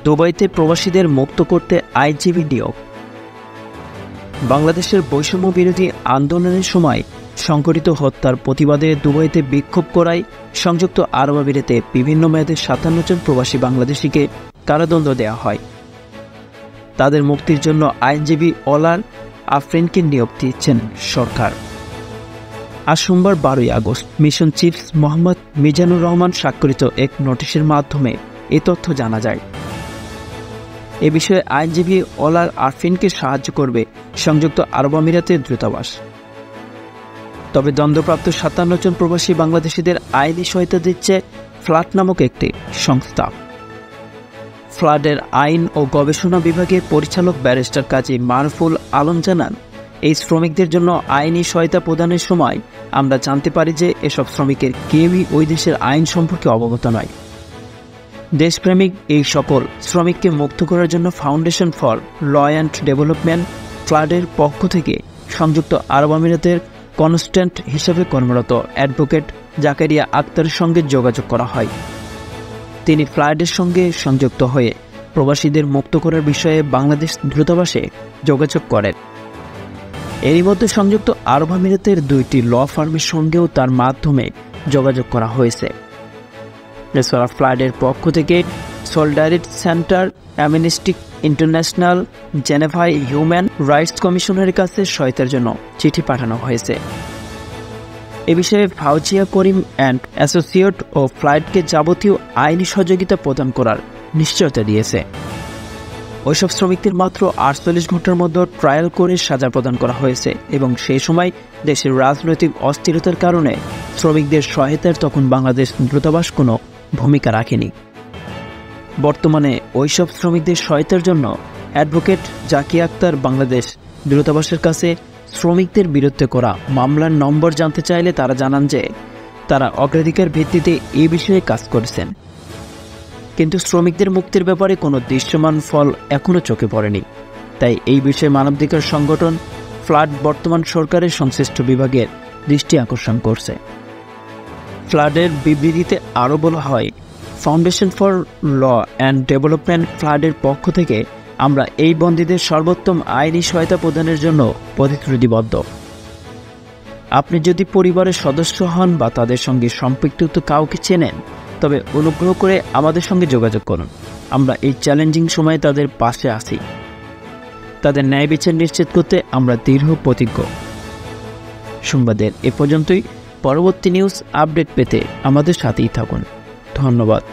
দুবাইতে প্রবাসীদের মুক্ত করতে আইনজীবী নিয়োগ। বাংলাদেশের বৈষম্য বিরোধী আন্দোলনের সময় সংঘটিত হত্যার প্রতিবাদে দুবাইতে বিক্ষোভ করায় সংযুক্ত আরব আমিরাতে বিভিন্ন মেয়াদে ৫৭ জন প্রবাসী বাংলাদেশিকে কারাদণ্ড দেওয়া হয়। তাদের মুক্তির জন্য আইনজীবী ওলার আফরিনকে নিয়োগ দিচ্ছেন সরকার। আজ সোমবার ১২ August mission chief Mohammad Mizanur Rahman স্বাক্ষরিত এক নোটিশের মাধ্যমে এ তথ্য জানা যায়। এ বিষয়ে আইনজীবী ওলার আরফিনকে সাহায্য করবে সংযুক্ত আরব আমিরাতের দূতাবাস। তবে দণ্ডপ্রাপ্ত ৫৭ জন প্রবাসী বাংলাদেশিদের আইনি সহায়তা দিচ্ছে ফ্লাড নামক একটি সংস্থা। ফ্লাডের আইন ও গবেষণা বিভাগের পরিচালক ব্যারিস্টার কাজী মারুফুল আলম জানান, এই শ্রমিকদের জন্য আইনি সহায়তা প্রদানের সময় আমরা জানতে পারি যে এসব শ্রমিকের কেউই ওই দেশের আইন সম্পর্কে অবগত নয়। দেশপ্রেমিক এই সকল শ্রমিককে মুক্ত করার জন্য foundation for law and development ফ্লাডের পক্ষ থেকে সংযুক্ত আরব আমিরাতের কনস্ট্যান্ট হিসেবে কর্মরত অ্যাডভোকেট জাকারিয়া আক্তারের সঙ্গে যোগাযোগ করা হয়। তিনি ফ্লাডের সঙ্গে সংযুক্ত হয়ে প্রবাসীদের মুক্ত করার বিষয়ে বাংলাদেশ দূতাবাসে যোগাযোগ করেন। এরই মধ্যে সংযুক্ত আরব আমিরাতের ২টি ল ফার্মের সঙ্গেও তার মাধ্যমে যোগাযোগ করা হয়েছে। এছাড়া ফ্লাডের পক্ষ থেকে সলিডারিটি সেন্টার, অ্যামনেস্টি ইন্টারন্যাশনাল, জেনেভায় হিউম্যান রাইটস কমিশনের কাছে সহায়তার জন্য চিঠি পাঠানো হয়েছে। এ বিষয়ে ফাউজিয়া করিম অ্যান্ড অ্যাসোসিয়েট ও ফ্লাডকে যাবতীয় আইনি সহযোগিতা প্রদান করার নিশ্চয়তা দিয়েছে। ওইসব শ্রমিকদের মাত্র ৪৮ ঘন্টার মধ্যে ট্রায়াল করে সাজা প্রদান করা হয়েছে এবং সেই সময় দেশের রাজনৈতিক অস্থিরতার কারণে শ্রমিকদের সহায়তার তখন বাংলাদেশ দূতাবাস কোনো ভূমিকা রাখেনি। বর্তমানে ওইসব শ্রমিকদের সহায়তার জন্য অ্যাডভোকেট জাকিয়া আক্তার বাংলাদেশ দূতাবাসের কাছে শ্রমিকদের বিরুদ্ধে করা মামলার নম্বর জানতে চাইলে তারা জানান যে তারা অগ্রাধিকার ভিত্তিতে এই বিষয়ে কাজ করেছেন, কিন্তু শ্রমিকদের মুক্তির ব্যাপারে কোনো দৃশ্যমান ফল এখনও চোখে পড়েনি। তাই এই বিষয়ে মানবাধিকার সংগঠন ফ্লাড বর্তমান সরকারের সংশ্লিষ্ট বিভাগের দৃষ্টি আকর্ষণ করছে। ফ্লাডের বিবৃতিতে আরও বলা হয়, foundation for law and development ফ্লাডের পক্ষ থেকে আমরা এই বন্দীদের সর্বোত্তম আইনি সহায়তা প্রদানের জন্য প্রতিশ্রুতিবদ্ধ। আপনি যদি পরিবারের সদস্য হন বা তাদের সঙ্গে সম্পৃক্ত কাউকে চেনেন, তবে অনুগ্রহ করে আমাদের সঙ্গে যোগাযোগ করুন। আমরা এই চ্যালেঞ্জিং সময়ে তাদের পাশে আছি। তাদের ন্যায় বিচার নিশ্চিত করতে আমরা দৃঢ় প্রতিজ্ঞ। সংবাদের এ পর্যন্তই। পরবর্তী নিউজ আপডেট পেতে আমাদের সাথেই থাকুন। ধন্যবাদ।